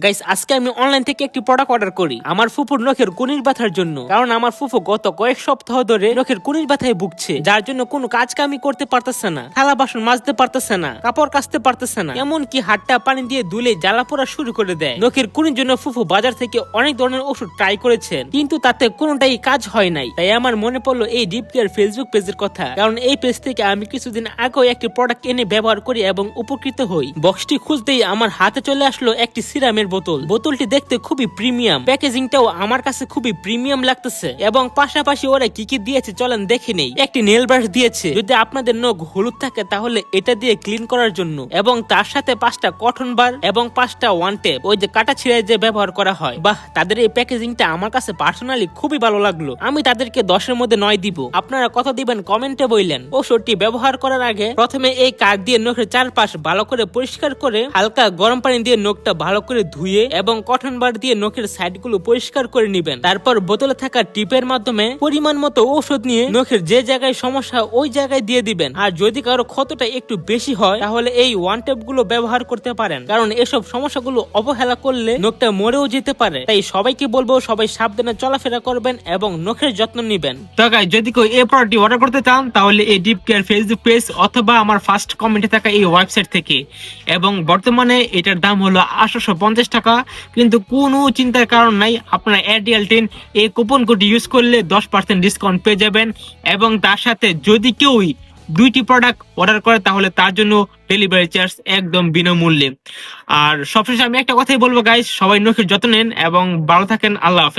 Guys, আজকে আমি online থেকে একটি প্রোডাক্ট অর্ডার করি আমার ফুফুর নখের কুনির ব্যথার জন্য। কারণ আমার ফুফু গত কয়েক সপ্তাহ ধরে নখের কুনির ব্যথায় ভুগছে, যার জন্য কোনো কাজ কামি করতে পারতেছে না, থালা বাসন মাজতে পারতেছে না, কাপড় কাচতে পারতেছে না, এমনকি হাতটা পানি দিয়ে ধুলে জ্বালা পোড়া শুরু করে দেয়। নখের কুনির জন্য ফুফু বাজার থেকে অনেক ধরনের ওষুধ ট্রাই করেছেন, কিন্তু তাতে কোনোটাই কাজ হয় নাই। তাই আমার মনে পড়লো এই ডিপ কেয়ার ফেসবুক পেজের কথা। কারণ এই পেজ থেকে আমি কিছুদিন আগেও একটি প্রোডাক্ট এনে ব্যবহার করি এবং উপকৃত হই। বক্সটি খুঁজতেই আমার হাতে চলে আসলো একটি সিরামের বোতলটি দেখতে খুবই প্রিমিয়াম, প্যাকেজিংটাও আমার কাছে খুবই প্রিমিয়াম লাগতেছে। এবং পাশাপাশি ওরা কি কি দিয়েছে চলেন দেখে নেই। একটি নেল ব্রাশ দিয়েছে, যদি আপনাদের নখ হলুদ থাকে তাহলে এটা দিয়ে ক্লিন করার জন্য, এবং তার সাথে 5টা কটন বার এবং 5টা ওয়ান টেপ, ওই যে কাটা ছিঁড়ে যে ব্যবহার করা হয়। বাহ, তাদের এই প্যাকেজিংটা আমার কাছে পার্সোনালি খুবই ভালো লাগলো। আমি তাদেরকে 10-এর মধ্যে 9 দিব। আপনারা কত দিবেন কমেন্টে বললেন। ওষুধটি ব্যবহার করার আগে প্রথমে এই কাঠ দিয়ে নখের চারপাশ ভালো করে পরিষ্কার করে হালকা গরম পানি দিয়ে নখটা ভালো করে ধুয়ে এবং কটন বার দিয়ে নখের সাইডগুলো পরিষ্কার করে নেবেন। তারপর বোতলে থাকা টিপের মাধ্যমে পরিমাণ মতো ঔষধ নিয়ে নখের যে জায়গায় সমস্যা ওই জায়গায় দিয়ে দিবেন। আর যদি কারো ক্ষতটা একটু বেশি হয় তাহলে এই ওয়ান টেপ গুলো ব্যবহার করতে পারেন, কারণ এসব সমস্যাগুলো অবহেলা করলে নখটা মরেও যেতে পারে। তাই সবাইকে বলবো সবাই সাবধানে চলাফেরা করবেন এবং নখের যত্ন নেবেন। তো গাইস, যদি কেউ এই প্রোডাক্টটি অর্ডার করতে চান তাহলে এই ডিপ কেয়ার ফেসবুক পেজ অথবা আমার ফার্স্ট কমেন্টে থাকা এই ওয়েবসাইট থেকে। এবং বর্তমানে এটার দাম হলো 850 টাকা, কিন্তু কোনো চিন্তার কারণ নাই, আপনারা এয়ারটেল 10 এই কুপন কোড ইউজ করলে 10% ডিসকাউন্ট পেয়ে যাবেন। এবং তার সাথে যদি কেউই 2টি প্রোডাক্ট অর্ডার করে তাহলে তার জন্য ডেলিভারি চার্জ একদম বিনামূল্যে। আর সবশেষে আমি একটা কথাই বলবো গাইস, সবাই নখের যত্ন নেন এবং ভালো থাকেন। আল্লাহ হাফেজ।